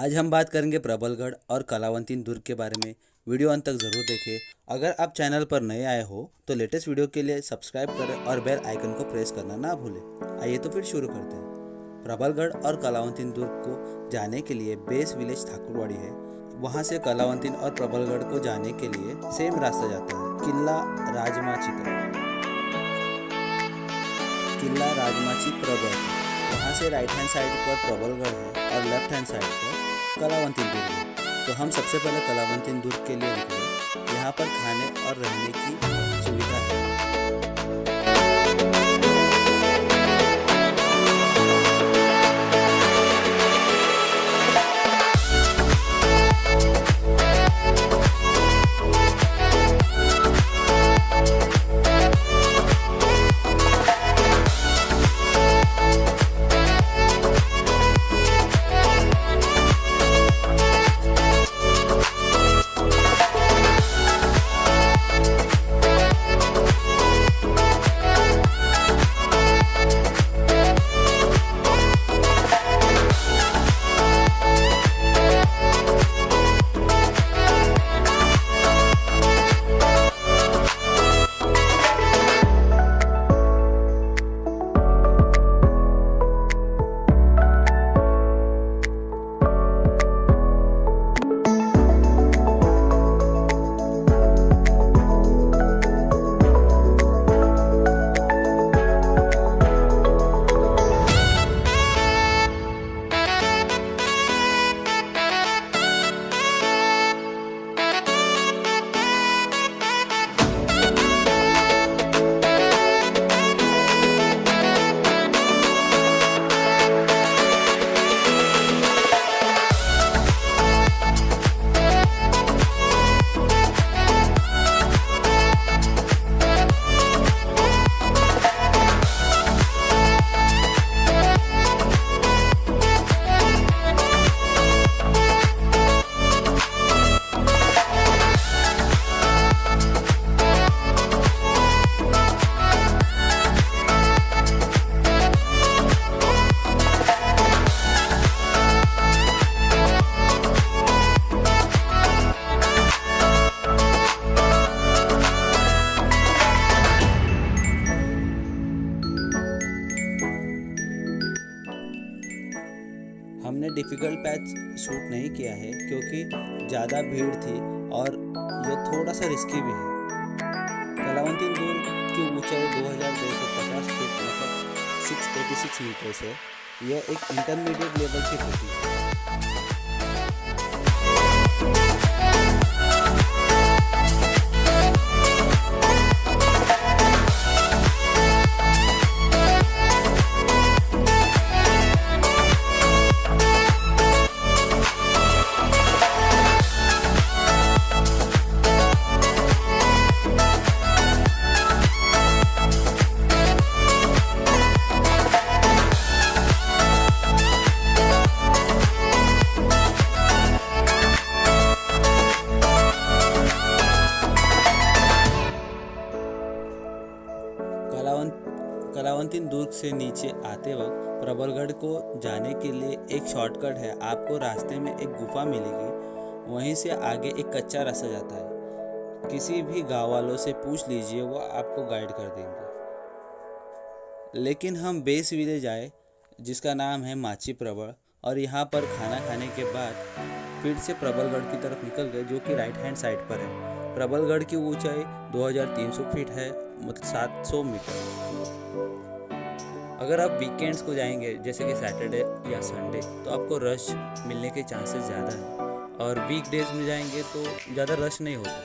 आज हम बात करेंगे प्रबलगढ़ और कलावंतिन दुर्ग के बारे में। वीडियो अंत तक ज़रूर देखें। अगर आप चैनल पर नए आए हो तो लेटेस्ट वीडियो के लिए सब्सक्राइब करें और बेल आइकन को प्रेस करना ना भूलें। आइए तो फिर शुरू करते हैं। प्रबलगढ़ और कलावंतिन दुर्ग को जाने के लिए बेस विलेज ठाकुरवाड़ी है। वहाँ से कलावंतिन और प्रबलगढ़ को जाने के लिए सेम रास्ता जाता है। किला राजमाची प्रबल। वहाँ से राइट हैंड साइड पर प्रबलगढ़ है और लेफ्ट हैंड साइड पर कलावंतिन दुर्ग है। तो हम सबसे पहले कलावंतिन दुर्ग के लिए निकले। यहाँ पर खाने और रहने की सुविधा है। हमने डिफ़िकल्ट पैच शूट नहीं किया है क्योंकि ज़्यादा भीड़ थी और ये थोड़ा सा रिस्की भी है। कलावंतिन दुर्ग की ऊंचाई 2250 फीट मतलब 686 मीटर्स है। यह एक इंटरमीडिएट लेवल की होती है। कलावंतिन दुर्ग से नीचे आते वक्त प्रबलगढ़ को जाने के लिए एक शॉर्टकट है। आपको रास्ते में एक गुफा मिलेगी, वहीं से आगे एक कच्चा रास्ता जाता है। किसी भी गांव वालों से पूछ लीजिए, वो आपको गाइड कर देंगे। लेकिन हम बेस विलेज आए जिसका नाम है माची प्रबल, और यहाँ पर खाना खाने के बाद फिर से प्रबलगढ़ की तरफ निकल गए, जो कि राइट हैंड साइड पर है। प्रबलगढ़ की ऊंचाई 2300 फीट है, मतलब 700 मीटर। अगर आप वीकेंड्स को जाएंगे जैसे कि सैटरडे या संडे तो आपको रश मिलने के चांसेस ज़्यादा हैं, और वीकडेज में जाएंगे तो ज़्यादा रश नहीं होता।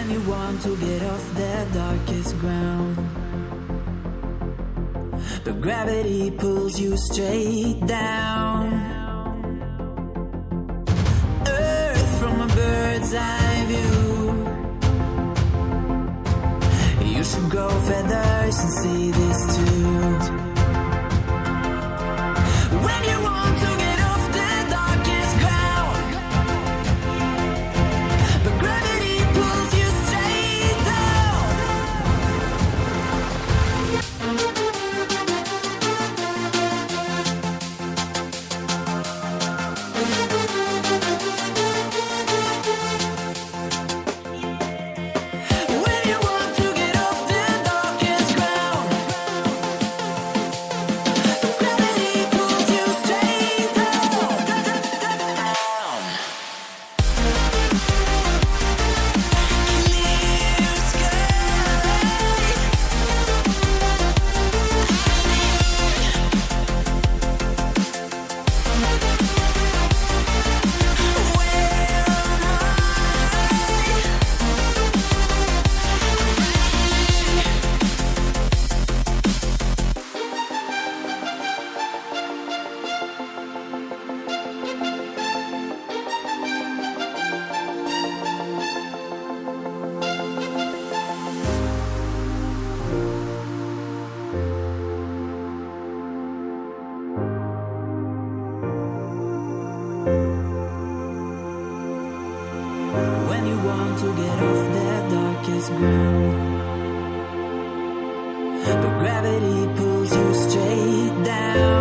When you want to get off the darkest ground, but gravity pulls you straight down. Earth from a bird's eye view. You should grow feathers and see this too. When you want to get off the darkest ground, but gravity pulls you straight down. When you want to get off the darkest ground, but gravity pulls you straight down. Clear sky. When you want to get off the darkest ground, but gravity pulls you straight down.